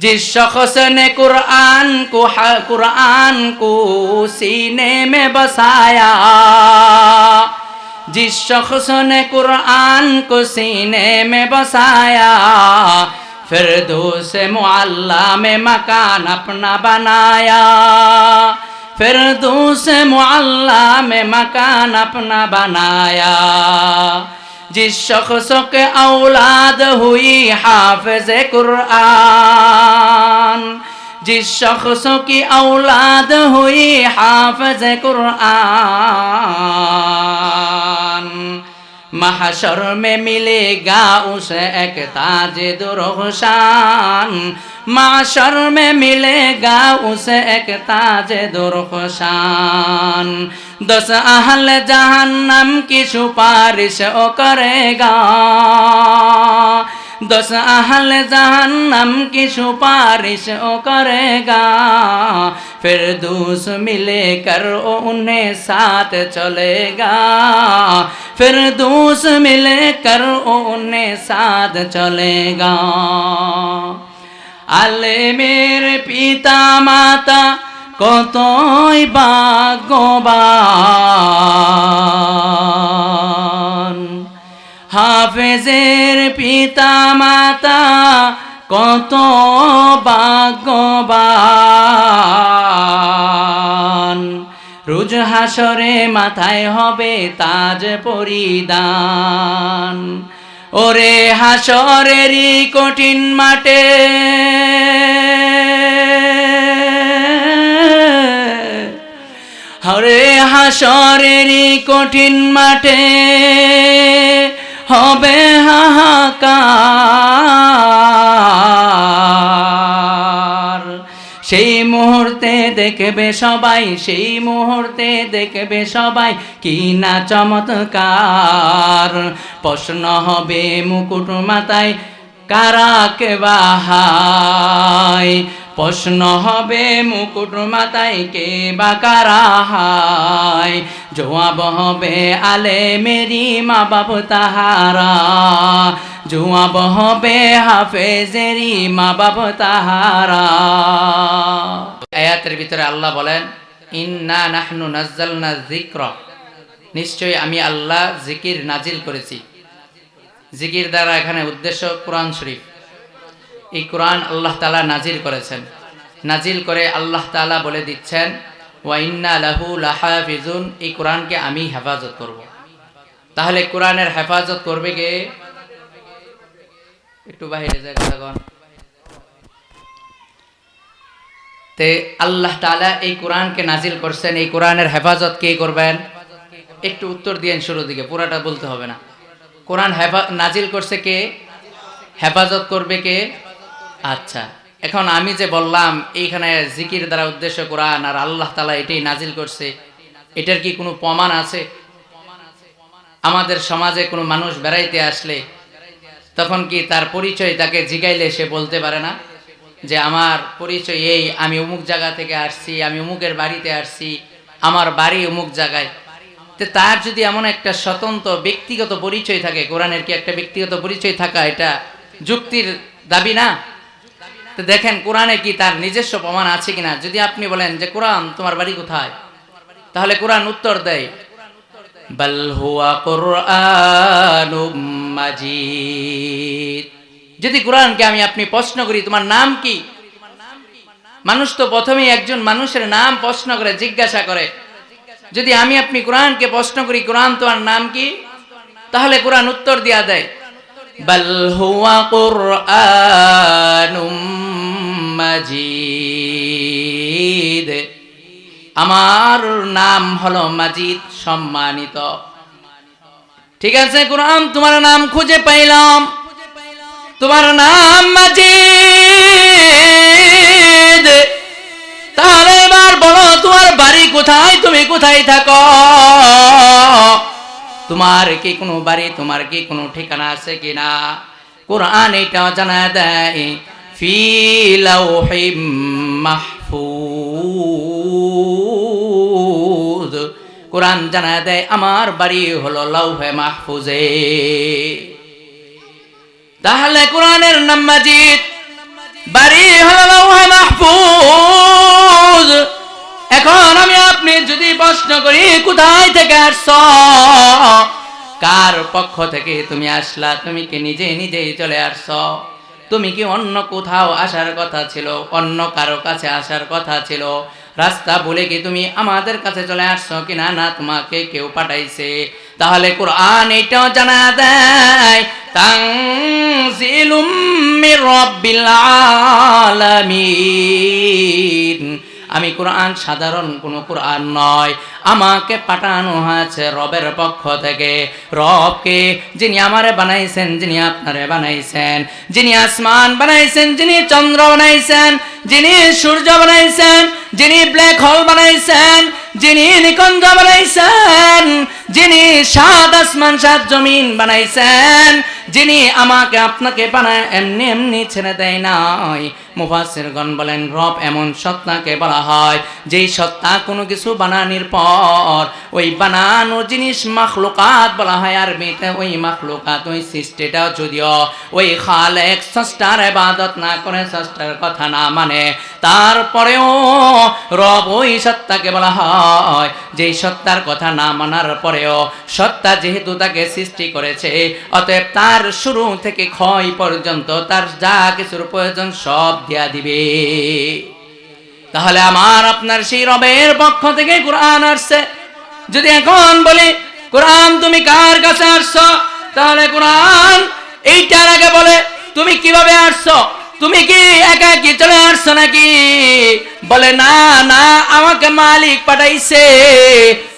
जिस शख्स ने कुरान को सीने में बसाया, जिस शख्स ने कुरान को सीने में बसाया, फिरदौस मुअल्ला में मकान अपना बनाया, फिरदौस मुअल्ला में मकान अपना बनाया। जिस शख्स के औलाद हुई हाफिज़ कुरान, जिस शख्स की औलाद हुई हाफिज़ कुरान, महशर में मिलेगा उसे एक ताज दुर्खशान, महशर में मिलेगा उसे एक ताज दुर्खशान। 10 अहल जहन्नम की सिफारिश ओ करेगा, 10 अहल जहन्नम की सिफारिश ओ करेगा, फिरदौस मिलेकर ओ उन्हें साथ चलेगा, फिरदौस मिलेकर ओ उन्हें साथ चलेगा। আলেমের পিতা মাতা কতই ভাগ্যবান, হাফেজের পিতা মাতা কত ভাগ্যবান। রোজ হাসরে মাথায় হবে তাজ পরিধান, ওরে হাসরেরই কঠিন মাঠে, ওরে হাসরেরই কঠিন মাঠে হবে হাহাকার। সেই মুহূর্তে দেখবে সবাই, সেই মুহূর্তে দেখবে সবাই কি না চমৎকার। প্রশ্ন হবে মুকুট মাথায় কারা কে বাহাই, প্রশ্ন হবে মুকুট মাথায় কে বা কারা হাই। জবাব হবে আলেমেরি মা বাপ তাহারা, জবাব হবে হাফেজেরি মা বাপ তাহারা। আয়াতের ভিতরে আল্লাহ বলেন ইন্না নাহনু নাজ্জালনা যিকরা, নিশ্চয়ই আমি আল্লাহ জিকির নাজিল করেছি। জিকির দ্বারা এখানে উদ্দেশ্য কোরআন শরীফ। এই কোরআন আল্লাহ তাআলা নাজিল করেছেন, নাজিল করে আল্লাহ তাআলা বলে দিচ্ছেন ওয়া ইন্না লাহু লাহাফিজুন, এই কোরআনকে আমি হেফাজত করব। তাহলে কোরআনের হেফাজত করবে কে? একটু বাইরে যায় কথাগণ। তে আল্লাহ তাআলা এই কোরআনকে নাজিল করছেন, এই কোরআনের হেফাজত কে করবেন? একটু উত্তর দিয়েন শুরুর দিকে, পুরাটা বলতে হবে না। কোরআন নাজিল করছে কে? হেফাজত করবে কে? আচ্ছা, এখন আমি যে বললাম এইখানে জিকির দ্বারা উদ্দেশ্য কোরআন আর আল্লাহ তাআলা এটাই নাজিল করছে, এটার কি কোনো প্রমাণ আছে? আমাদের সমাজে কোনো মানুষ বেড়াইতে আসলে তখন কি তার পরিচয় তাকে জিগাইলে সে বলতে পারে না যে আমার পরিচয় এই, আমি অমুক জায়গা থেকে আসছি, আমি অমুকের বাড়িতে আসছি, আমার বাড়ি অমুক জায়গায়। তো তার যদি এমন একটা স্বতন্ত্র ব্যক্তিগত পরিচয় থাকে, কোরআনের কি একটা ব্যক্তিগত পরিচয় থাকা এটা যুক্তির দাবি না? তো দেখেন কোরআনে কি তার নিজস্ব প্রমাণ আছে কিনা। যদি আপনি বলেন যে কোরআন তোমার বাড়ি কোথায়, তাহলে কোরআন উত্তর দেয় বাল হুয়া কুরআনুম মাজিদ। যদি কোরআনকে আপনি প্রশ্ন করি তোমার নাম কি, মানুষ তো প্রথমেই একজন মানুষের নাম প্রশ্ন করে, জিজ্ঞাসা করে। যদি আপনি কোরআনকে প্রশ্ন করি কোরআন তোমার নাম কি, তাহলে কোরআন উত্তর দিয়া দেয় বাল হুয়া কুরআনুম মাজিদ, আমার নাম হলো মাজিদ, সম্মানিত। ঠিক আছে, কোরআন তোমার নাম খুঁজে পাইলাম, তোমার নাম মাজিদ। তাহলে এবার বলো তোমার বাড়ি কোথায়, তুমি কোথায় থাকো, তোমার কি কোনো বাড়ি, তোমার কি কোনো ঠিকানা আছে কিনা? কোরআন এটা জানা দেয় ফি লাউহিম মাহফুজ, কোরআন জানা দেয় আমার বাড়ি হলো লাউহে মাহফুজে। তাহলে কোরআনের নাম মাজিদ, বাড়ি হলো লাউহে মাহফুজ। এখন আমি আপনি যদি প্রশ্ন করি কোথায় থেকে আসছ, কার পক্ষ থেকে তুমি আসলা, তুমি কি নিজে নিজেই চলে আসছ? তুমি কি অন্য কোথাও আসার কথা ছিল, অন্য কারো কাছে আসার কথা ছিল? রাস্তা বলে কি তুমি আমাদের কাছে চলে আসছো কিনা, না তোমাকে কেউ পাঠাইছে? তাহলে কোরআন এটাও জানা দেয় তানজিলুম মির রাব্বিল আলামিন। আমি কোরআন সাধারণ কোনো কোরআন নয়, আমাকে পাঠানো হয়েছে রবের পক্ষ থেকে। রবকে, যিনি আমারে বানাইছেন, যিনি আপনারে বানাইছেন, যিনি আসমান বানাইছেন, যিনি চন্দ্র বানাইছেন, যিনি সূর্য বানাইছেন, যিনি ব্ল্যাক হোল বানাইছেন, যিনি নিকুঞ্জ বানাইছেন, যিনি সাত আসমান সাত জমিন বানাইছেন, যিনি আমাকে আপনাকে বানায় এমনি এমনি ছেড়ে দেয় নাই। মুফাসসিরগণ বলেন রব এমন সত্তাকে বলা হয় যেই সত্তা কোনো কিছু বানানোর পর ওই বানানো জিনিস মাখলুকাত বলা হয় আরবিতে। ওই মাখলুকাত, ওই সৃষ্টিটা যদিও ওই খালেক স্রষ্টার ইবাদত না করে, স্রষ্টার কথা না মানে, তারপরেও রব ওই সত্তাকে বলা হয় যেই সত্তার কথা না মানার পরেও সত্তা যেহেতু তাকে সৃষ্টি করেছে, অতএব তার শুরু থেকে ক্ষয় পর্যন্ত তার যা কিছুর প্রয়োজন সব দিয়া দিবে। তাহলে আমার আপনার সেই রবের পক্ষ থেকে কোরআন আসছে। যদি এখন বলি কোরআন তুমি কার কাছে আসছো, তাহলে কোরআন এইটার আগে বলে তুমি কিভাবে আসছো, তুমি কি একা কি চলে আসছো নাকি? বলে না না, আমাকে মালিক পাঠাইছে।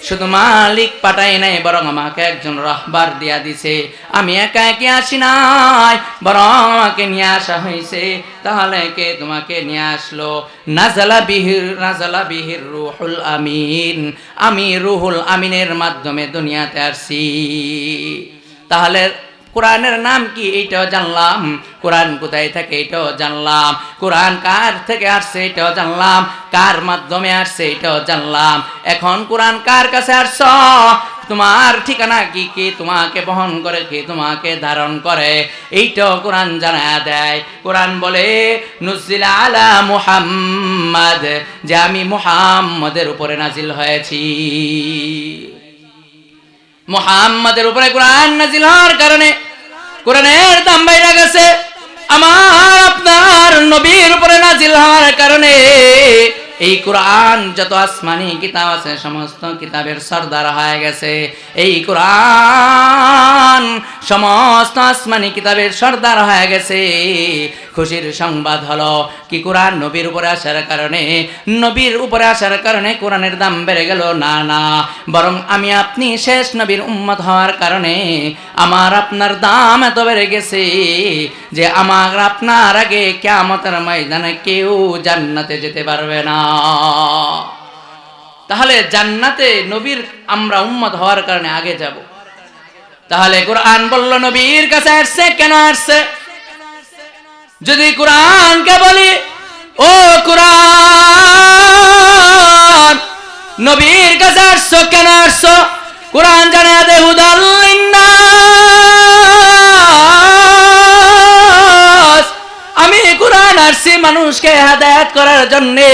শুধু মালিক পাঠাই নাই, বরং আমাকে একজন রাহবার দিয়া দিছে। আমি একা একা আসি নাই, বরং আমাকে নিয়ে আসা হয়েছে। তাহলে কে তোমাকে নিয়ে আসলো? নাজালা বিহির রুহুল আমিন। আমি রুহুল আমিনের মাধ্যমে দুনিয়াতে আসছি। তাহলে কোরআনের নাম কি এইটাও জানলাম, কোরআন কোথায় থাকে এটাও জানলাম, কোরআন কার থেকে আসছে এটাও জানলাম, কার মাধ্যমে আসছে এটাও জানলাম। এখন কোরআন কার কাছে আসছ, তোমার ঠিকানা কি, কে তোমাকে বহন করে, কে তোমাকে ধারণ করে, এইটাও কোরআন জানা দেয়। কোরআন বলে নুজিলা আলা মুহাম্মাদ, যে আমি মুহাম্মাদের উপরে নাজিল হয়েছি। মুহাম্মাদের উপরে কোরআন নাজিল হওয়ার কারণে কোরআনের দাম বাইরে গেছে। আমার আপনার নবীর উপরে নাজিল হওয়ার কারণে এই কোরআন যত আসমানি কিতাব আছে সমস্ত কিতাবের সরদার হয়ে গেছে। এই কোরআন সমস্ত আসমানি কিতাবের সরদার হয়ে গেছে। খুশির সংবাদ হলো কি, কোরআন নবীর উপরে আসার কারণে, নবীর উপরে আসার কারণে কোরআনের দাম বেড়ে গেল না, না, বরং আমি আপনি শেষ নবীর উম্মত হওয়ার কারণে আমার আপনার দাম এত বেড়ে গেছে যে আমার আপনার আগে কিয়ামতের ময়দানে কেউ জান্নাতে যেতে পারবে না। তাহলে জান্নাতে নবীর আমরা উম্মত হওয়ার কারণে আগে যাব। তাহলে কোরআন বলল নবীর কাছে আসছে, কেন আসছে? যদি কোরআনকে বলি ও কোরআন নবীর কাছে আসছো, কেন আসছো? কোরআন জানা দে হুদাল লিন্নাস, আমি কোরআন আসছি মানুষকে হেদায়েত করার জন্যে।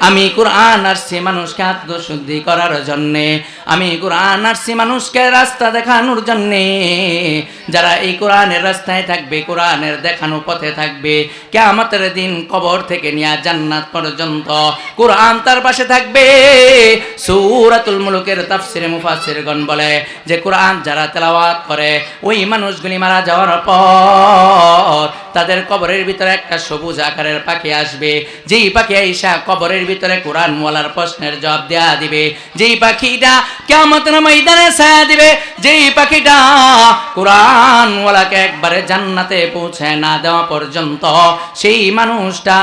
আমি কোরআন আসছি মানুষকে আত্মশুদ্ধি করার জন্যে। আমি কোরআন আসছি মানুষকে রাস্তা দেখানোর জন্যে। যারা এই কোরআনের রাস্তায় থাকবে, কোরআনের দেখানো পথে থাকবে, কিয়ামতের দিন কবর থেকে নিয়ে জান্নাত পর্যন্ত কোরআন তার পাশে থাকবে। সূরাতুল মুলুকের তাফসিরে মুফাসসিরগণ বলে যে কোরআন যারা তেলাওয়াত করে ওই মানুষগুলি মারা যাওয়ার পর তাদের কবরের ভিতরে একটা সবুজ আকারের পাখি আসবে। যেই পাখি আইসা কবরের ভিতরে কোরআন ওয়ালার প্রশ্নের জবাব দেয়া দিবে। যেই পাখিটা কিয়ামতের ময়দানে ছায়া দিবে, যেই পাখিটা কোরআন ওয়ালাকে একবারে জান্নাতে পৌঁছে না দেওয়া পর্যন্ত সেই মানুষটা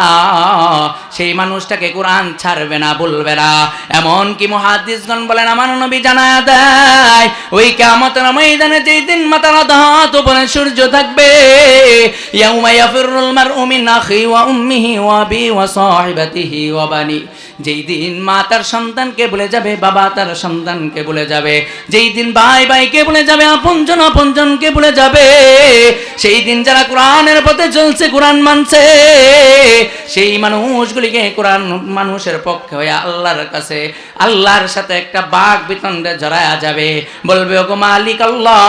সেই মানুষটাকে কোরআন ছাড়বে না, বলবে না। এমন কি মুহাদ্দিসগণ বলেন, আমার নবী জানায়া দেয় ওই কিয়ামতের ময়দানে যেই দিন মাথার আধাত উপরে সূর্য থাকবে, ইয়াউমা ইয়াফিরুল মারউ মিন আখি ওয়া উম্মিহি ওয়া আবি ওয়া সাহিবাতিহি ওয়া বানি, যেই দিন মা তার সন্তানকে ভুলে যাবে, বাবা তার সন্তানকে ভুলে যাবে, যেই দিন ভাই ভাইকে ভুলে যাবে, আপনজন আপনজনকে ভুলে যাবে, সেই দিন যারা কোরআনের পথে চলছে, কোরআন মানছে, সেই মানুষগুলিকে কোরআন মানুষের পক্ষে হয়ে আল্লাহর কাছে, আল্লাহর সাথে একটা বাক বিতণ্ডে জড়ায়া যাবে। বলবে, ওগো মালিক আল্লাহ,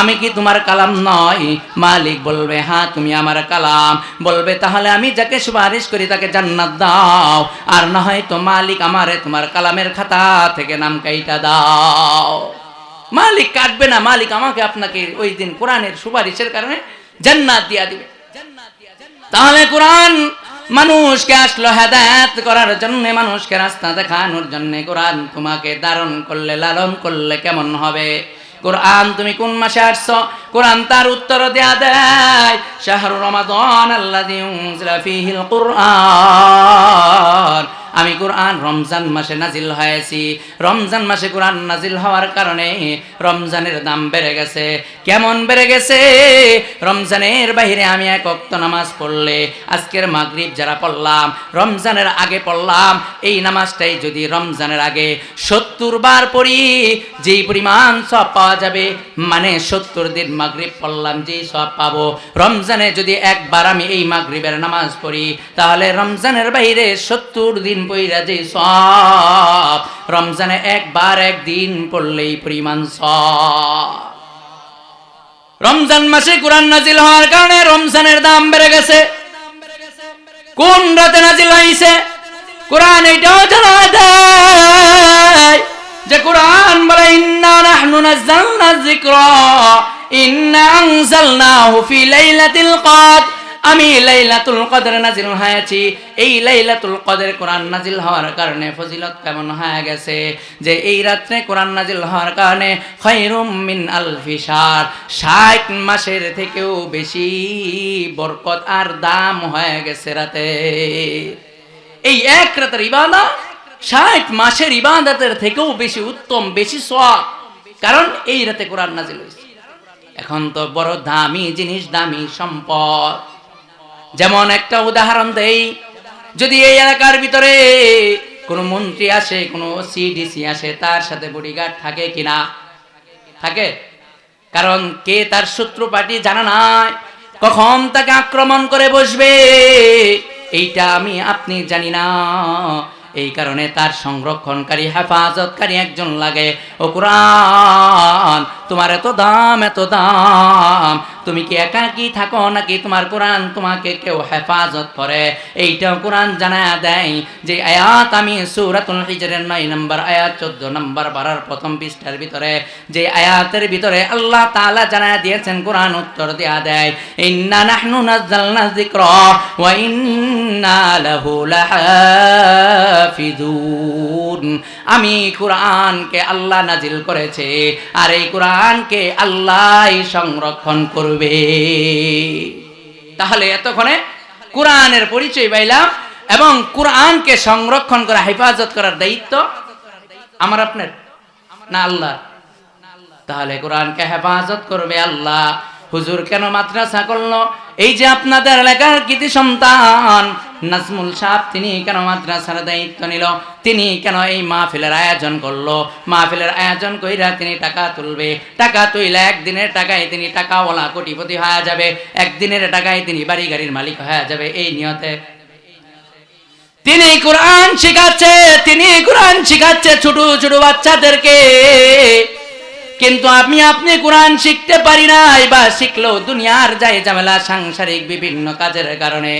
আমি কি তোমার কালাম নয়? মালিক বলবে, হ্যাঁ তুমি আমার কালাম। বলবে, তাহলে আমি যাকে সুপারিশ করি তাকে জান্নাত দাও, আর না হয় তো মালিক আমারে তোমার কালামের খাতা থেকে নাম কাইটা দাও। মালিক কাটবে না, মালিক আমাকে আপনাকে ওই দিন কোরআনের সুপারিশের কারণে জান্নাত দিয়া দিবে। তাহলে কোরআন মানুষকে আসলো হেদায়েত করার জন্য, মানুষকে রাস্তা দেখানোর জন্য। কোরআন তোমাকে ধারণ করলে, লালন করলে কেমন হবে? কোরআন তুমি কোন মাসে আসছো? কোরআন তার উত্তর দেয়া দেয়, শাহরু রমাদান আল্লাযী উনজিলা ফীহিল কুরআন। আমি কোরআন রমজান মাসে নাজিল হয়েছি। রমজান মাসে কোরআন নাজিল হওয়ার কারণে রমজানের দাম বেড়ে গেছে। কেমন বেড়ে গেছে? রমজানের বাহিরে আমি এক ওয়াক্ত নামাজ পড়লে, আজকের মাগরিব যারা পড়লাম, রমজানের আগে পড়লাম, এই নামাজটাই যদি রমজানের আগে 70 বার পড়ি, যেই পরিমাণ সওয়াব পাওয়া যাবে, মানে 70 দিন মাগরিব পড়লাম যেই সওয়াব পাবো, রমজানে যদি একবার আমি এই মাগরিবের নামাজ পড়ি, তাহলে রমজানের বাহিরে 70 দিন পইরা যে সওয়াব, রমজানে একবার একদিন পড়লেই পরিমাণ সওয়াব। রমজান মাসে কোরআন নাজিল হওয়ার কারণে রমজানের দাম বেড়ে গেছে। কোন রাতে নাজিল হইছে? কোরআন এইটাও জানা দেয় যে কোরআন বলে, ইন্না নাহনু নাযালনা যিকরা ইন্না আনজালনাহু ফি লাইলাতিল কদর। আমি লাইলাতুল কদর নাজিল হয়েছি। এই লাইলাতুল কদর কোরআন নাজিল হওয়ার কারণে ফজিলত কেমন হয়ে গেছে যে এই রাতে কোরআন নাজিল হওয়ার কারণে খায়রুম মিন আলফি শাহর, 60 মাসের থেকেও বেশি বরকত আর দাম হয়ে গেছে রাতে। এই এক রাতের ইবাদত 60 মাসের ইবাদতের থেকেও বেশি উত্তম, বেশি সওয়াব, কারণ এই রাতে কোরআন নাজিল হয়েছে। এখন তো বড় দামি জিনিস, দামি সম্পদ। যেমন একটা উদাহরণ দেই, যদি এই এলাকার ভিতরে কোনো মন্ত্রী আসে, কোনো সিডিসি আসে, তার সাথে বডিগার্ড থাকে কিনা? থাকে। কারণ কে তার শত্রু পার্টি জানা নাই, কখন তাকে আক্রমণ করে বসবে এইটা আমি আপনি জানি না। এই কারণে তার সংরক্ষণকারী, হেফাজতকারী একজন লাগে। ও কোরআন, তোমার এত দাম, এত দাম, তুমি কি একাকী থাকো নাকি তোমার কোরআন তোমাকে কেউ হেফাজত করে? এইটাও কোরআন জানায়া দেয়। যে আয়াত আমি সূরাতুল হিজরের 9 নম্বর আয়াত 14 নম্বর পারার প্রথম পৃষ্ঠার ভিতরে, যে আয়াতের ভিতরে আল্লাহ তাআলা জানায়া দিয়েছেন, কোরআন উত্তর দেয়া দেয়, ইন্না নাহনু নাযালনা যিকরা ওয়া ইন্না লাহু লাহাফিজুন। আমি কোরআনকে আল্লাহ নাজিল করেছে, আর এই কোরআনকে আল্লাহই সংরক্ষণ করবে। তাহলে এতক্ষণে কোরআনের পরিচয় পাইলাম, এবং কোরআনকে সংরক্ষণ করা, হেফাজত করার দায়িত্ব আমার আপনার না আল্লাহ। তাহলে কোরআনকে হেফাজত করবে আল্লাহ। হুজুর কেন মাদ্রাসা করলো? এই যে আপনাদের এলাকার কৃতি সন্তান নাজমুল সাহেব, তিনি কেন মাদ্রাসার দায়িত্ব নিল? তিনি কেন এই মাহফিলের আয়োজন করলো? মাহফিলের আয়োজন কইরা তিনি টাকা তুলবে, টাকা তুইলে একদিনের টাকায় তিনি টাকাওয়ালা কোটিপতি হয়ে যাবে, একদিনের টাকায় তিনি বাড়ি গাড়ির মালিক হয়ে যাবে। এই নিয়তে তিনি কোরআন শিখাচ্ছে, তিনি কোরআন শিখাচ্ছে ছোট ছোট বাচ্চাদেরকে। কিন্তু আপনি কোরআন শিখতে পারি নাই, বা শিখলেও দুনিয়ার যায় ঝামেলা, সাংসারিক বিভিন্ন কাজের কারণে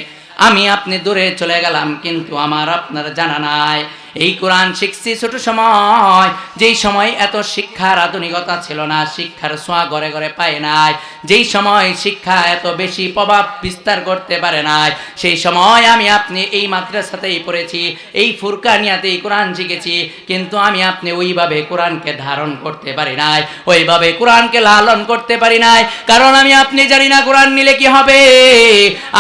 আপনি দূরে চলে গেলাম, কিন্তু আমার আপনার জানা নাই। এই কোরআন শিখছি ছোট সময়, যেই সময় এত শিক্ষার আধুনিকতা ছিল না, শিক্ষার ছোঁয়া ঘরে ঘরে পায় নাই, যেই সময় শিক্ষা এত বেশি প্রভাব বিস্তার করতে পারে নাই, সেই সময় আমি আপনি এই মাদ্রাসাতেই পড়েছি, এই ফুরকানিয়াতেই কোরআন শিখেছি, কিন্তু আমি আপনি ওইভাবে কোরআনকে ধারণ করতে পারি নাই, ওইভাবে কোরআনকে লালন করতে পারি নাই। কারণ আমি আপনি জানি না কোরআন নিলে কি হবে।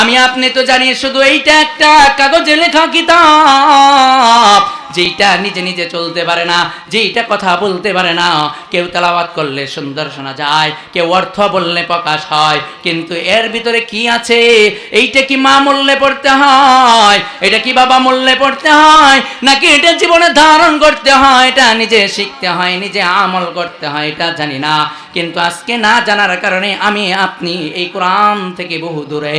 আমি আপনি তো জানি শুধু এইটা একটা কাগজে লেখা কিতাব, যেইটা নিজে নিজে চলতে পারে না, যেইটা কথা বলতে পারে না। কেউ তেলাওয়াত করলে সুন্দর শোনা যায়, কেউ অর্থ বললে প্রকাশ হয়, কিন্তু এর ভিতরে কি আছে, এইটা কি মা বললে পড়তে হয়, এটা কি বাবা বললে পড়তে হয়, নাকি এটা জীবনে ধারণ করতে হয়, এটা নিজে শিখতে হয়, নিজে আমল করতে হয়, এটা জানি না। কিন্তু আজকে না জানার কারণে আমি আপনি এই কোরআন থেকে বহু দূরে।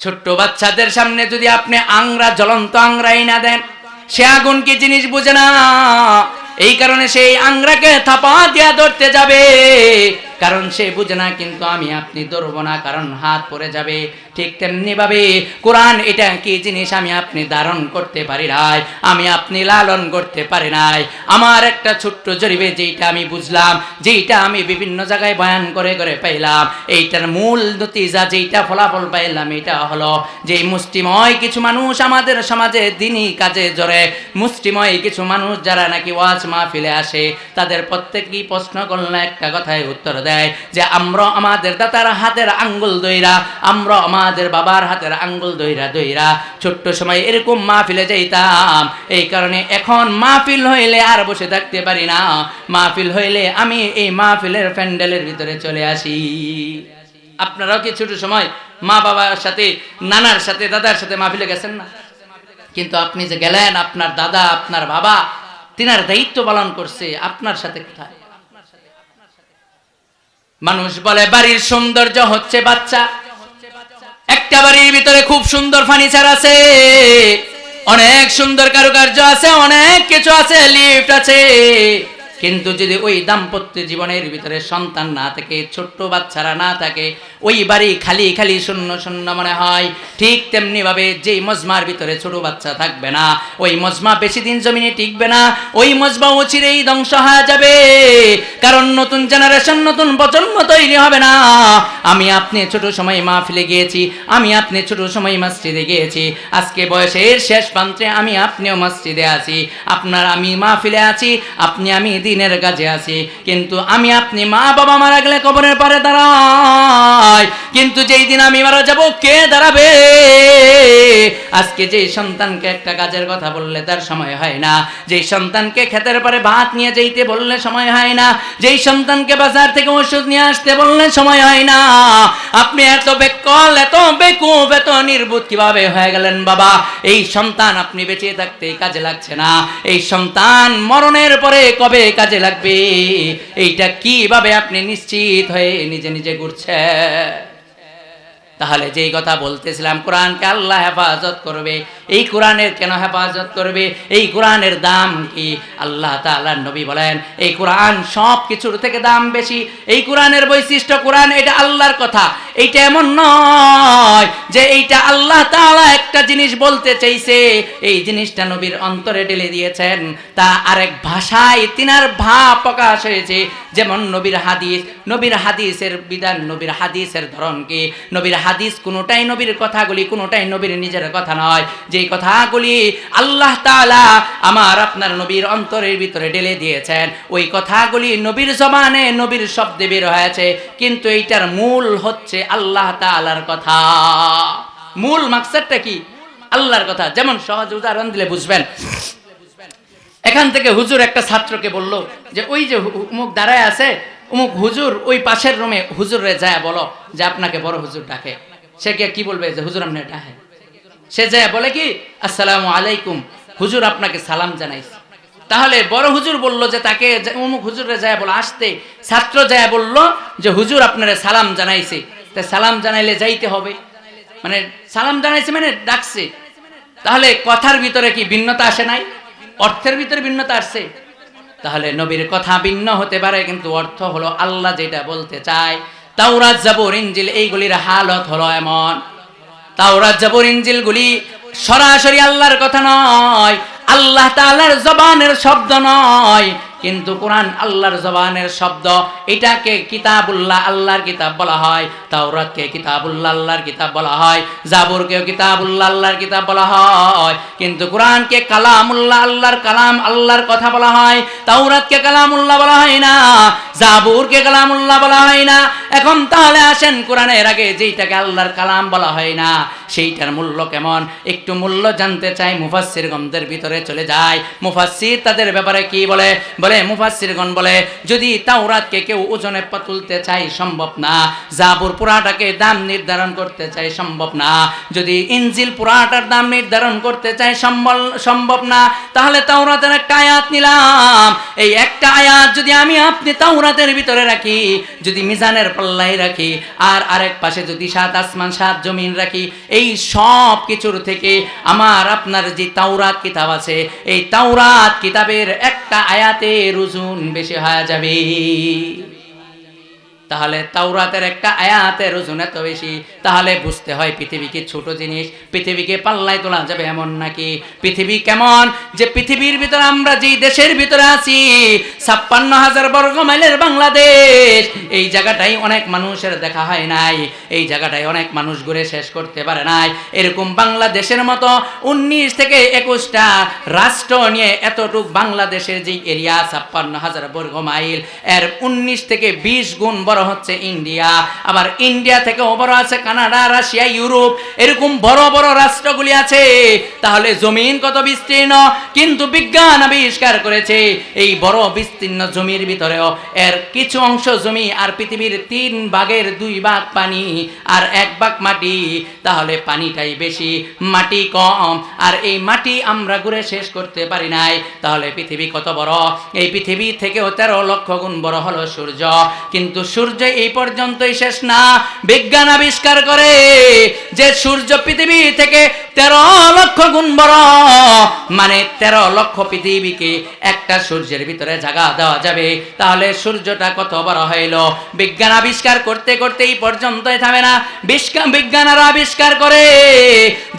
ছোট্ট বাচ্চাদের সামনে যদি আপনি আংরা, জ্বলন্ত আংরাই না দেন, সে আগুন কি জিনিস বুঝে না। এই কারণে সেই আংরাকে থাপা দিয়া ধরতে যাবে, কারণ সে বুঝে না, কিন্তু আমি আপনি ধরবো না, কারণ হাত পড়ে যাবে। ঠিক তেমনি ভাবে কোরআন এটা কি জিনিস আমি আপনি ধারণ করতে পারি নাই, আমি আপনি লালন করতে পারি নাই। আমার একটা ছোট্ট জরিপে যেইটা আমি বুঝলাম, যেইটা আমি বিভিন্ন জায়গায় বয়ান করে করে পাইলাম, এইটার মূল নতিজা যেইটা ফলাফল পাইলাম, এটা হলো যে মুষ্টিময় কিছু মানুষ আমাদের সমাজে দিনই কাজে জড়ে, মুষ্টিময় কিছু মানুষ যারা নাকি ওয়াজ মাহফিলে আসে, তাদের প্রত্যেকই প্রশ্ন করলে একটা কথায় উত্তর দেয় যে আমরা আমাদের দাতার হাতের আঙ্গুল দইরা, আমরা আমাদের বাবার হাতের আঙ্গুল দইরা দইরা ছোট্ট সময় এরকম মাহফিলে যাইতাম। এই কারণে এখন মাহফিল হইলে আর বসে থাকতে পারি না, মাহফিল হইলে আমি এই মাহফিলের প্যান্ডেলের ভিতরে চলে আসি। আপনারাও কি ছোট সময় মা বাবার সাথে, নানার সাথে, দাদার সাথে মাহফিলে গেছেন না? কিন্তু আপনি যে গেলেন, আপনার দাদা, আপনার বাবা তিনার দায়িত্ব পালন করছে, আপনার সাথে কোথায়? মানুষ বলে বাড়ির সৌন্দর্য হচ্ছে বাচ্চা। একটা বাড়ির ভিতরে খুব সুন্দর ফার্নিচার আছে, অনেক সুন্দর কারুকার্য আছে, অনেক কিছু আছে, লিফট আছে, কিন্তু যদি ওই দাম্পত্য জীবনের ভিতরে সন্তান না থাকে, ছোট্ট বাচ্চারা না থাকে, ওই বাড়ি খালি খালি শূন্য শূন্য মনে হয়। ঠিক তেমনি ভাবে যেই মজমার ভিতরে ছোট বাচ্চা থাকবে না, ওই মজমা বেশি দিন জমিনে টিকবে না, ওই মজমা অচিরেই ধ্বংস হয়ে যাবে, কারণ নতুন জেনারেশন, নতুন প্রজন্ম তৈরি হবে না। আমি আপনি ছোট সময় মাহফিলে গিয়েছি, আমি আপনি ছোট সময় মসজিদে গিয়েছি, আজকে বয়সের শেষ প্রান্তে আমি আপনিও মসজিদে আছি, আপনার আমি মাহফিলে আছি, আপনি আমি দিনের কাজে আছি, কিন্তু আমি আপনি মা বাবা মারা গেলে কবরের পারে দাঁড়ায়, কিন্তু যেই দিন আমি মারা যাব কে দাঁড়াবে? আজকে যেই সন্তানকে একটা কাজের কথা বললে তার সময় হয় না, যেই সন্তানকে ক্ষেতের পারে ভাত নিয়ে যাইতে বললে সময় হয় না, যেই সন্তানকে বাজার থেকে ওষুধ নিয়ে আসতে বললে সময় হয় না। আপনি এত বেকল, এত বেকুব, এত নির্বুধ কিভাবে হয়ে গেলেন বাবা? এই সন্তান আপনি বেঁচে থাকতে কাজে লাগছে না, এই সন্তান মরণের পরে কবে কাজে লাগবে, এইটা কিভাবে আপনি নিশ্চিত হয়ে নিজে নিজে ঘুরছে? তাহলে যেই কথা বলতেছিলাম, কোরআনকে আল্লাহ হেফাজত করবে, এই কোরআনের কেন হেফাজত করবে? এই কোরআনের দাম কি? আল্লাহ তাআলার নবী বলেন এই কোরআন সব কিছুর থেকে দাম বেশি। এই কোরআনের বৈশিষ্ট্য, কোরআন এটা আল্লাহর কথা, এইটা এমন নয় যে এইটা আল্লাহ তাআলা একটা জিনিস বলতে চাইছে, এই জিনিসটা নবীর অন্তরে ঢেলে দিয়েছেন, তা আরেক ভাষায় তিনার ভাব প্রকাশ হয়েছে। যেমন নবীর হাদিস, নবীর হাদিসের বিধান, নবীর হাদিসের ধরন কি? নবীর হাদিস কোনোটাই নবীর কথাগুলি কোনোটাই নবীর নিজের কথা নয়, যেই কথাগুলি আল্লাহ তাআলা আমার আপনার নবীর অন্তরের ভিতরে ঢেলে দিয়েছেন, ওই কথাগুলি নবীর জবানে, নবীর শব্দে বের হয়েছে, কিন্তু এইটার মূল হচ্ছে আল্লাহ তাআলার কথা। মূল মাকসাদটা কি? আল্লাহর কথা। যেমন সহজ উদাহরণ দিলে বুঝবেন, এখান থেকে হুজুর একটা ছাত্রকে বলল যে ওই যে অমুক দাঁড়ায় আছে, অমুক হুজুর ওই পাশের রুমে, হুজুরে যায় বলো যে আপনাকে বড় হুজুর ডাকে। সে কি বলবে? যে হুজুর আপনি ডাকে। সে যায় বলে কি আসসালামু আলাইকুম, হুজুর আপনাকে সালাম জানাইছে। তাহলে বড় হুজুর বলল যে তাকে অমুক হুজুরে যায় বলো আসতে, ছাত্র যায় বলল যে হুজুর আপনারে সালাম জানাইছে, তাই সালাম জানাইলে যাইতে হবে, মানে সালাম জানাইছে মানে ডাকছে। তাহলে কথার ভিতরে কি ভিন্নতা আসে নাই? অর্থের ভিতরে ভিন্নতা আসছে। তাহলে নবীর কথা ভিন্ন হতে পারে, কিন্তু অর্থ হলো আল্লাহ যেটা বলতে চায়। তাওরাত, জাবুর, ইনজিল এইগুলির হালত হলো এমন। তাওরাত, জাবুর, ইনজিল গুলি সরাসরি আল্লাহর কথা নয়, আল্লাহ তাআলার জবানের শব্দ নয়, কিন্তু কোরআন আল্লাহর জবানের শব্দ। এটাকে কিতাবুল্লাহ, আল্লাহর কিতাব বলা হয়। তাওরাতকে কিতাবুল্লাহ, আল্লাহর কিতাব বলা হয়। জাবুরকেও কিতাবুল্লাহ, আল্লাহর কিতাব বলা হয়। কিন্তু কোরআনকে কালামুল্লাহ, আল্লাহর কালাম, আল্লাহর কথা বলা হয়। তাওরাতকে কালামুল্লাহ বলা হয় না, জাবুরকে কালামুল্লাহ বলা হয় না। এখন তাহলে আসেন, কোরআনের আগে যেইটাকে আল্লাহর কালাম বলা হয় না সেইটার মূল্য কেমন একটু মূল্য জানতে চাই। মুফাসসিরগণদের ভিতরে চলে যায়, মুফাসসির তাদের ব্যাপারে কি বলে? মুফাসসিরগণ বলে, যদি তাওরাতকে কেউ ওজনে তুলতে চাই সম্ভব না, জাবুর পুরাটাকে দাম নির্ধারণ করতে চাই সম্ভব না, যদি ইনজিল পুরাটার দাম নির্ধারণ করতে চাই সম্ভব না, তাহলে তাওরাতের একটা আয়াত নিলাম, এই একটা আয়াত যদি আমি আপনি তাওরাতের ভিতরে রাখি, যদি মিজানের পাল্লায় রাখি, আর আরেক পাশে যদি 7 আসমান 7 জমিন রাখি, এই সব কিছুর থেকে আমার আপনার যে তাওরাত কিতাব আছে, এই তাওরাত কিতাবের একটা আয়াতের ওজন বেশি হয়ে যাবে। তাহলে তাওরাতের একটা আয়াতের ওজন এত বেশি, তাহলে বুঝতে হয় পৃথিবীকে ছোট জিনিস, পৃথিবীকে পাল্লায় তোলা যাবে এমন নাকি? পৃথিবী কেমন যে পৃথিবীর ভিতরে আমরা যেই দেশের ভিতরে আছি, 56,000 বর্গ মাইলের বাংলাদেশ, এই জায়গাটাই অনেক মানুষের দেখা হয় নাই, এই জায়গাটাই অনেক মানুষ ঘুরে শেষ করতে পারে নাই। এরকম বাংলাদেশের মতো 19 থেকে 21টা রাষ্ট্র নিয়ে এতটুক বাংলাদেশের যে এরিয়া 56,000 বর্গ মাইল, এর 19 থেকে 20 গুণ বড় হচ্ছে ইন্ডিয়া, আবার ইন্ডিয়া থেকেও বড় আছে কানাডা, রাশিয়া, ইউরোপ, এরকম বড় বড় রাষ্ট্রগুলি আছে। তাহলে জমিন কত বিস্তীর্ণ, কিন্তু বিজ্ঞান আবিষ্কার করেছে এই বড় বিস্তীর্ণ জমির ভিতরেও এর কিছু অংশ জমি আর পৃথিবীর 3 ভাগের 2 ভাগ পানি আর 1 ভাগ মাটি, তাহলে পানিটাই বেশি, মাটি কম, আর এই মাটি আমরা ঘুরে শেষ করতে পারি নাই। তাহলে পৃথিবী কত বড়? এই পৃথিবী থেকেও 13 লক্ষ গুণ বড় হলো সূর্য, কিন্তু সূর্য এই পর্যন্তই শেষ না। বিজ্ঞান আবিষ্কার করে যে সূর্য পৃথিবী থেকে 13 লক্ষ গুণ বড়, মানে 13 লক্ষ পৃথিবীকে একটা সূর্যের ভিতরে জায়গা দেওয়া যাবে। তাহলে সূর্যটা কত বড় হইল? বিজ্ঞান আবিষ্কার করতে করতে এই পর্যন্তই থামে না। বিজ্ঞান আরো আবিষ্কার করে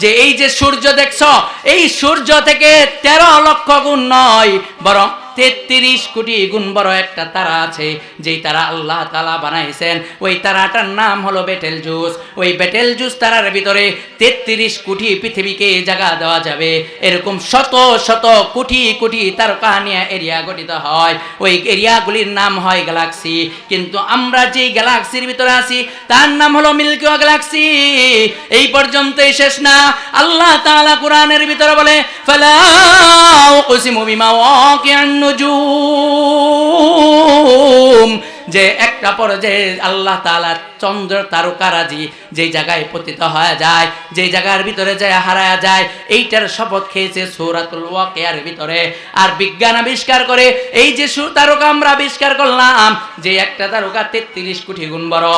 যে এই যে সূর্য দেখছো, এই সূর্য থেকে 13 লক্ষ গুণ নয়, বরং 33 কোটি গুণ বড় একটা তারা আছে, যেই তারা আল্লাহ তাআলা বানাইছেন। ওই তারাটার নাম হলো বেটেলজুস। ওই বেটেলজুস তারার ভিতরে 33 কোটি পৃথিবীকে জায়গা দেওয়া যাবে। এরকম শত শত কোটি কোটি তারকা নিয়ে এরিয়া গঠিত হয়, ওই এরিয়াগুলির নাম হয় গ্যালাক্সি। কিন্তু আমরা যেই গ্যালাক্সির ভিতরে আছি তার নাম হলো মিল্কি ওয়ে গ্যালাক্সি। এই পর্যন্তই শেষ না, আল্লাহ তাআলা কোরআনের ভিতরে বলে, ফালা উকসিমু বিমা ওয়াকিআন নুজুম, যে একটা পর্যায়ে আল্লাহ তাআলা চন্দ্র তারকারাজি যেই জায়গায় পতিত হয়ে যায়, যেই জায়গার ভিতরে যায় হারায়া যায়, এইটার শপথ খেয়েছে সূরাতুল ওয়াকিয়ার ভিতরে। আর বিজ্ঞান আবিষ্কার করে এই যে তারকা আমরা আবিষ্কার করলাম, যে একটা তারকা 33 কোটি গুণ বড়,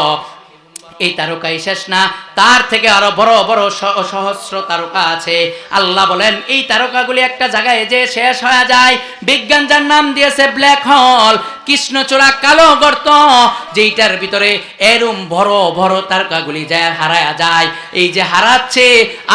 এই তারকাই শেষ না, তার থেকে আরো বড় বড় সহস্র তারকা আছে। আল্লাহ বলেন এই তারকাগুলি একটা জায়গায় যে শেষ হয়ে যায়। বিজ্ঞান যার নাম দিয়েছে ব্ল্যাক হোল, কৃষ্ণচূড়া, কালো গর্ত, যেইটার ভিতরে এরম বড় বড় তারকাগুলি যায় হারায়া যায়। এই যে হারাচ্ছে,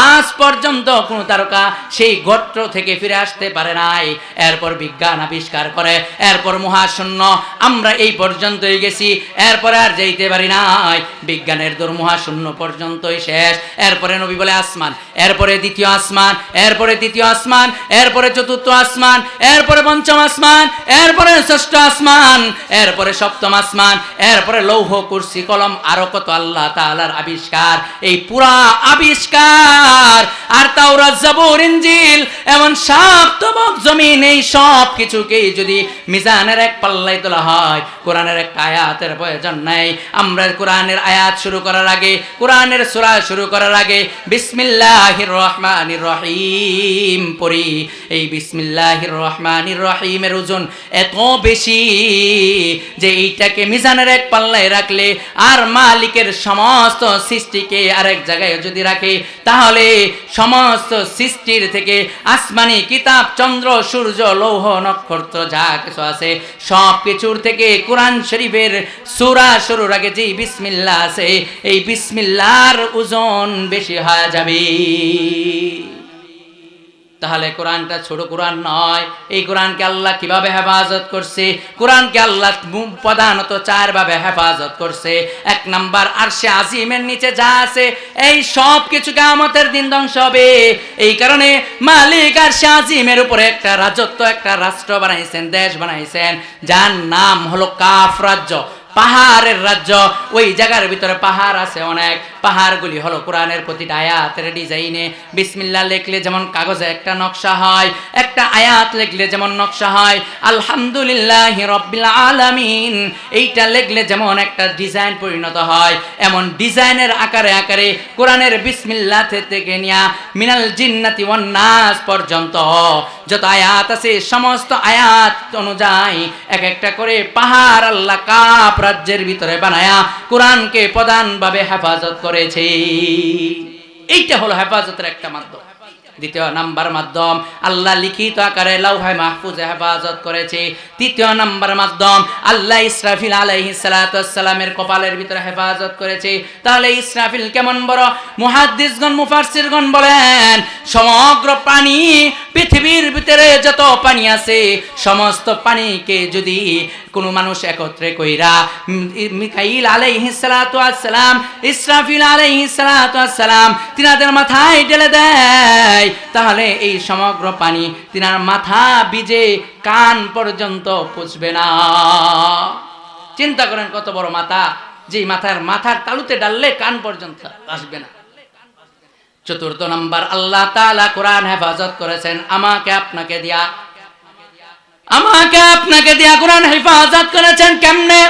আজ পর্যন্ত কোন তারকা সেই গর্ত থেকে ফিরে আসতে পারে নাই। এরপর বিজ্ঞান আবিষ্কার করে, এরপর মহাশূন্য, আমরা এই পর্যন্তই গেছি, এরপরে আর যাইতে পারি নাই। বিজ্ঞানের দৌড় মহাশূন্য পর্যন্তই শেষ। এরপরে নবী বলে আসমান, এরপরে দ্বিতীয় আসমান, এরপরে তৃতীয় আসমান, এরপরে চতুর্থ আসমান, এরপরে পঞ্চম আসমান, এরপরে ষষ্ঠ আসমান, এরপরে সপ্তম আসমান, এরপরে লৌহ, কুরসি, কলম, আরো কত আল্লাহ তাআলার আবিষ্কার। এই পুরা আবিষ্কার আর তাওরাত, জাবুর, ইনজিল, এমন সপ্তমক জমিন, এই সব কিছুকেই যদি মিজানের এক পাল্লায় তোলা হয়, কোরআনের একটা আয়াতের প্রয়োজন নাই। আমরা কোরআনের আয়াত শুরু করার আগে, কোরআনের সূরা শুরু করার আগে বিসমিল্লাহির রহমানির রহিম পড়ি। এই বিসমিল্লাহির রহমানির রহিমের ওজন এত বেশি যে এইটাকে মিজানের এক পাল্লায় রাখলে আর মালিকের সমস্ত সৃষ্টিকে আরেক জায়গায় যদি রাখে, তাহলে সমস্ত সৃষ্টির থেকে আসমানি কিতাব, চন্দ্র, সূর্য, লৌহ, নক্ষত্র যা কিছু আছে সব কিছুর থেকে কোরআন শরীফের সূরা শুরুর আগে যে বিসমিল্লাহ আছে, এই বিসমিল্লাহর ওজন বেশি হয়ে যাবে। তাহলে কোরআনটা ছোট কোরআন নয়। এই কোরআনকে আল্লাহ কিভাবে হেফাজত করছে? কোরআনকে আল্লাহ প্রধানত 4 ভাবে হেফাজত করছে। 1 নাম্বার, আরশে আজিমের নিচে যা আছে এই সব কিছু কিয়ামতের দিন ধ্বংস হবে। এই কারণে মালিক আরশে আজিমের উপরে একটা রাজত্ব, একটা রাষ্ট্র বানাইছেন, দেশ বানাইছেন, যার নাম হলো কাফ রাজ্য, পাহাড়ের রাজ্য। ওই জায়গার ভিতরে পাহাড় আছে অনেক। পাহাড়গুলি হলো কোরআনের প্রতিটা আয়াতের ডিজাইনে। বিসমিল্লাহ লিখলে যেমন কাগজে একটা নকশা হয়, একটা আয়াত লিখলে যেমন নকশা হয়, আলহামদুলিল্লাহি রাব্বিল আলামিন এইটা লিখলে যেমন একটা ডিজাইন পরিণত হয়, এমন ডিজাইনের আকারে আকারে কোরআনের বিসমিল্লাহ থেকে নিয়া মিনাল জিন্নাতি ওয়ান নাস পর্যন্ত যত আয়াত আছে সমস্ত আয়াত অনুযায়ী এক একটা করে পাহাড় আল্লাহ কাফ রাজ্যের ভিতরে বানায়া কোরআনকে প্রধানভাবে হেফাজত করেছে। এইটা হলো হেফাজতের একটা মাধ্যম। দ্বিতীয় নাম্বার মাধ্যম, আল্লাহ লিখিত আকারে লাউহে মাহফুজে হেফাজত করেছে। তৃতীয় নাম্বার মাধ্যম, আল্লাহ ইসরাফিল আলাইহিস সালাতু ওয়াস সালামের কপালের ভিতরে হেফাজত করেছে। তাহলে ইসরাফিল কেমন বড়? মুহাদ্দিসগণ মুফাসসিরগণ বলেন সমগ্র পানি, পৃথিবীর ভিতরে যত পানি আছে সমস্ত পানিকে যদি কোন মানুষ একত্রে কইরা মিকাইল আলাইহিস সালাতু ওয়াস সালাম, ইসরাফিল আলাইহিস সালাতু ওয়াস সালাম তিনাদের মাথায় ঢেলে দেয়, তাহলে এই সমগ্র পানি তিনার মাথা ভিজে কান পর্যন্ত পৌঁছবে না। চিন্তা করেন কত বড় মাথা, যে মাথার তালুতে ডাললে কান পর্যন্ত আসবে না। চতুর্থ নাম্বার, আল্লাহ তাআলা কোরআন হেফাজত করেছেন আমাকে আপনাকে দিয়া কোরআন হেফাজত করেছেন। কেমনে?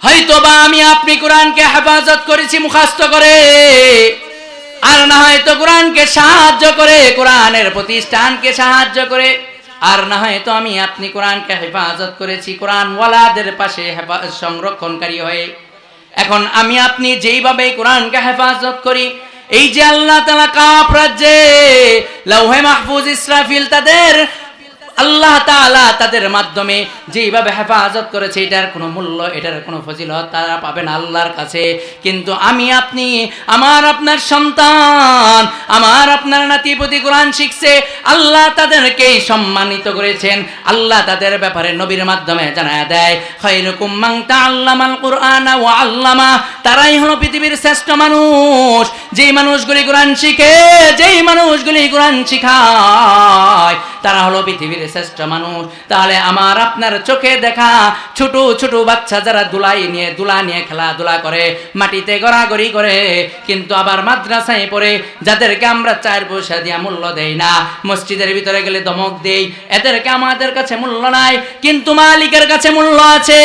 হয়তোবা আমি আপনি কোরআনকে হেফাজত করেছি মুখস্থ করে, আর না হয়তো কোরআনকে সাহায্য করে, কোরআনের প্রতিষ্ঠানকে সাহায্য করে, আর না হয়তো আমি আপনি কোরআনকে হেফাজত করেছি কোরআন ওয়ালাদের পাশে সংরক্ষণকারী হয়ে। এখন আমি আপনি যেইভাবে কোরআনকে হেফাজত করি, এই যে আল্লাহ তাআলা কাফ রাজ্যে লাউহে মাহফুজ ইসরাফিল তাদের আল্লাহ তাআলা তাদের মাধ্যমে যেইভাবে হেফাজত করেছে, এটার কোনো মূল্য, এটার কোনো ফজিলত তারা পাবেন আল্লাহর কাছে। কিন্তু আমি আপনি, আমার আপনার সন্তান, আমার আপনার নাতিপুতি কোরআন শিখছে, আল্লাহ তাদেরকে সম্মানিত করেছেন। আল্লাহ তাদের ব্যাপারে নবীর মাধ্যমে জানায় দেয়, খায়রুকুম মান তাআল্লামাল কুরআনা ওয়া আল্লামা, তারাই হলো পৃথিবীর শ্রেষ্ঠ মানুষ, যেই মানুষগুলি কোরআন শিখে, যেই মানুষগুলি কোরআন শিখায়, তারা হলো পৃথিবীর শ্রেষ্ঠ মানুষ। তাহলে আমার আপনার চোখে দেখা ছোট ছোট বাচ্চা যারা দুলা নিয়ে খেলাধুলা করে, মাটিতে গড়াগড়ি করে, কিন্তু আবার মাদ্রাসায় পড়ে, যাদেরকে আমরা 4 পয়সা দিয়া মূল্য দেই না, মসজিদের ভিতরে গেলে ধমক দেই, এদেরকে আমাদের কাছে মূল্য নাই, কিন্তু মালিকের কাছে মূল্য আছে।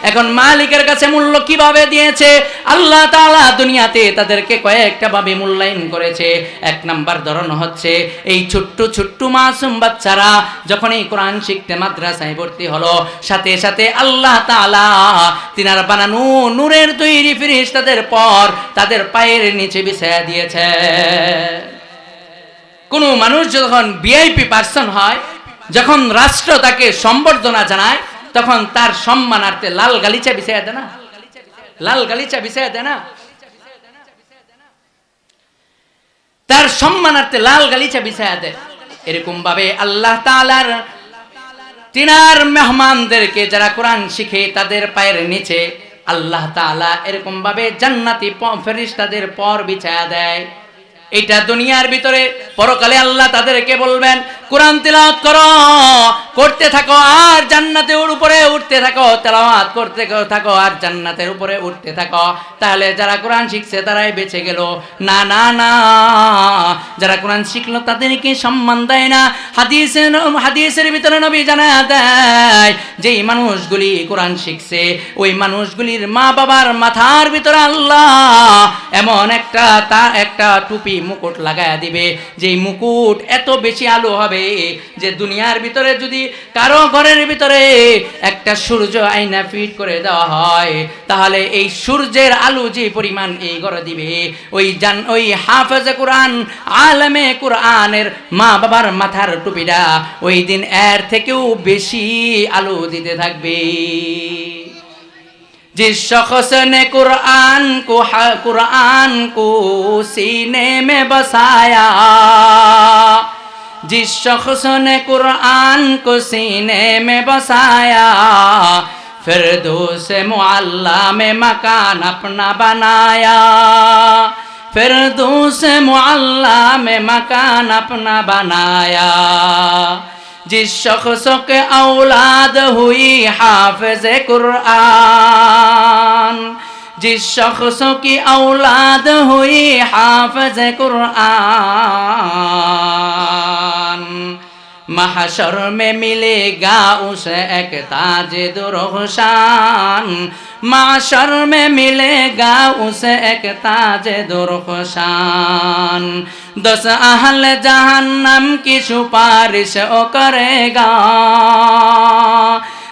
এখন মালিকের কাছে মূল্য কিভাবে দিয়েছে? আল্লাহ তাআলা দুনিয়াতে তাদেরকে কয়েকটা ভাবে মূল্যায়ন করেছে। 1 নাম্বার ধরন হচ্ছে এই ছোট্ট ছোট্ট মাসুম বাচ্চারা যখন এই কোরআন শিখতে মাদ্রাসায় ভর্তি হলো, সাথে সাথে আল্লাহ তাআলা তিনার বানানো নূরের তৈরি ফেরেশতাদের পর তাদের পায়ের নিচে বিছায়া দিয়েছে। কোন মানুষ যখন ভিআইপি পার্সন হয়, যখন রাষ্ট্র তাকে সম্বর্ধনা জানায়, তখন তার সম্মানার্থে লাল গালিচা বিছায়া দেয় না? লাল গালিচা বিছায়া দেয় না? তার সম্মানার্থে লাল গালিচা বিছায়া দেয়। এরকম ভাবে আল্লাহ তাআলার তিনার মেহমানদেরকে যারা কোরআন শিখে তাদের পায়ের নিচে আল্লাহ তাআলা এরকম ভাবে জান্নাতি ফেরেশতাদের পর বিছায়া দেয়। এটা দুনিয়ার ভিতরে, পরকালে আল্লাহ তাদেরকে বলবেন কোরআন তেলাওয়াত করো, করতে থাকো আর জান্নাতের উপরে উঠতে থাকো, তেলাওয়াত করতে থাকো আর জান্নাতের উপরে উঠতে থাকো। তাহলে যারা কোরআন শিখছে তারাই বেঁচে গেল? না না না, যারা কোরআন শিখলো তাদেরকে সম্মান দেয় না। হাদিসের ভিতরে নবী জানায়া দেয় যেই মানুষগুলি কোরআন শিখছে ওই মানুষগুলির মা বাবার মাথার ভিতরে আল্লাহ এমন একটা টুপি মুকুট লাগায়া দিবে, যেই মুকুট এত বেশি আলো হবে যে দুনিয়ার ভিতরে যদি কারো ঘরের ভিতরে একটা সূর্য আয়না ফিট করে দেওয়া হয়, তাহলে এই সূর্যের আলো যে পরিমাণ এই ঘরে দিবে, ওই হাফেজে কোরআন আলেমে কোরআনের মা বাবার মাথার টুপিটা ওই দিন এর থেকেও বেশি আলো দিতে থাকবে। जिस शख्स ने कुरान को सीने में बसाया जिस शख्स ने कुरान को सीने में बसाया फिरदौस मुअल्ला में मकान अपना बनाया फिरदौस मुअल्ला में मकान अपना बनाया जिस शख्स के औलाद हुई हाफिज़ कुरान जिस शख्स की औलाद हुई हाफिज़ कुरान महशर में मिलेगा उसे एक ताज दुरख़शान महशर में मिलेगा उसे एक ताज दुरख़शान 10 अहल जहन्नम की सिफारिश ओ करेगा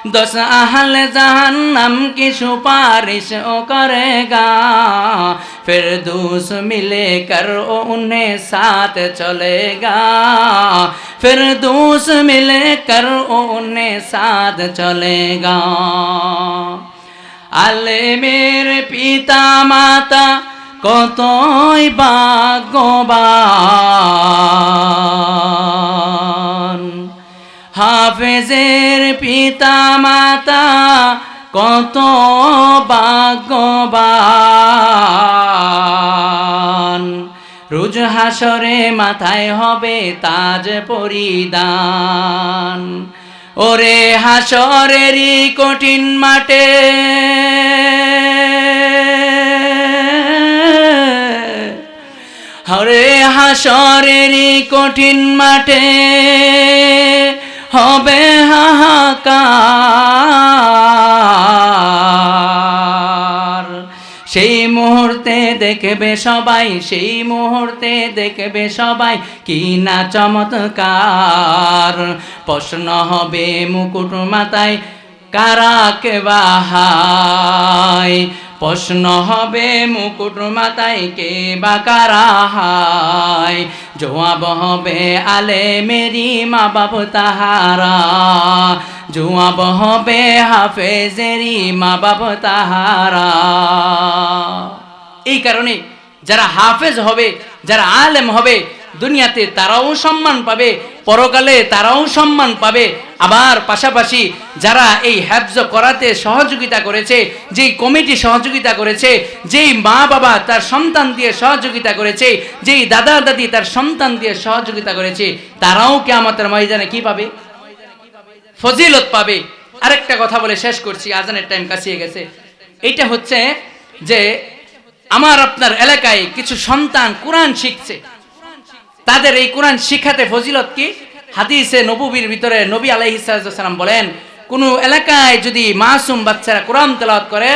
10 अहल जहन्नम की सिफारिश ओ करेगा फिरदौस मिले कर ओ उन्हें साथ चलेगा फिरदौस मिले कर ओ उन्हें साथ चलेगा আলেমের পিতা মাতা কতই ভাগ্যবান হাফেজের পিতা মাতা কত ভাগ্যবান রোজ হাসরে মাথায় হবে তাজ পরিধান ওরে হাসরেরই কঠিন মাঠে ওরে হাসরেরই কঠিন মাঠে হবে হাহাকার সেই মুহূর্তে দেখবে সবাই সেই মুহূর্তে দেখবে সবাই কি না চমৎকার প্রশ্ন হবে মুকুট মাথায় কারা কে বাহাই প্রশ্ন হবে মুকুট মাথায় কে বা কারা হায় জবাব হবে আলেমেরি মা বাপ তাহারা জবাব হবে হাফেজেরি মা বাপ তাহারা এই কারণে যারা হাফেজ হবে যারা আলেম হবে দুনিয়াতে তারাও সম্মান পাবে পরকালে তারাও সম্মান পাবে আবার পাশাপাশি যারা এই হেফজ করাতে সহযোগিতা করেছে যেই কমিটি সহযোগিতা করেছে যেই মা বাবা তার সন্তান দিয়ে সহযোগিতা করেছে যেই দাদা দাদি তার সন্তান দিয়ে সহযোগিতা করেছে তারাও কিয়ামতের ময়দানে কি পাবে ফজিলত পাবে আরেকটা কথা বলে শেষ করছি আজানের টাইম কাছিয়ে গেছে এইটা হচ্ছে যে আমার আপনার এলাকায় কিছু সন্তান কোরআন শিখছে তাদের এই কোরআন শিখাতে ফজিলত কি হাদিসে নববীর ভিতরে নবী আলাইহিস সালাম বলেন কোন এলাকায় যদি মাসুম বাচ্চারা কোরআন তেলাওয়াত করে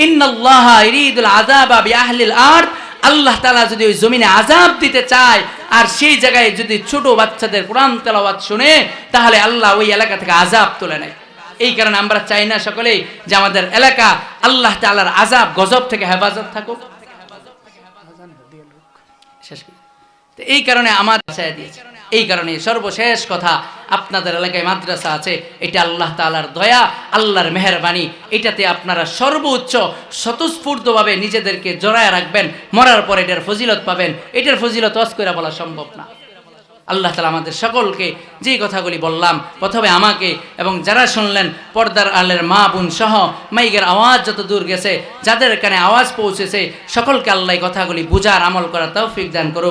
ইন্নাল্লাহা ইরিদুল আযাবা বিআহলিল আরদ আল্লাহ তাআলা যদি ওই জমিনে আযাব দিতে চায় আর সেই জায়গায় যদি ছোট বাচ্চাদের কোরআন তেলাওয়াত শুনে তাহলে আল্লাহ ওই এলাকা থেকে আযাব তুলে নেয় এই কারণে আমরা চাই না সকলেই যে আমাদের এলাকা আল্লাহ তাআলার আযাব গজব থেকে হেফাজত থাকুক শেষ এই কারণে আমার বাসায় দিয়েছে এই কারণে সর্বশেষ কথা আপনাদের এলাকায় মাদ্রাসা আছে এটা আল্লাহ তাআলার দয়া আল্লাহর মেহেরবানি এটাতে আপনারা সর্বোচ্চ স্বতঃস্ফূর্তভাবে নিজেদেরকে জড়ায় রাখবেন মরার পর এটার ফজিলত পাবেন এটার ফজিলত ওয়াজ করে বলা সম্ভব না আল্লাহ তাআলা আমাদের সকলকে যে কথাগুলি বললাম প্রথমে আমাকে এবং যারা শুনলেন পর্দার আলের মা বোন সহ মাইকের আওয়াজ যত দূর গেছে যাদের কানে আওয়াজ পৌঁছেছে সকলকে আল্লাহ কথাগুলি বুঝার আমল করার তৌফিক দান করুক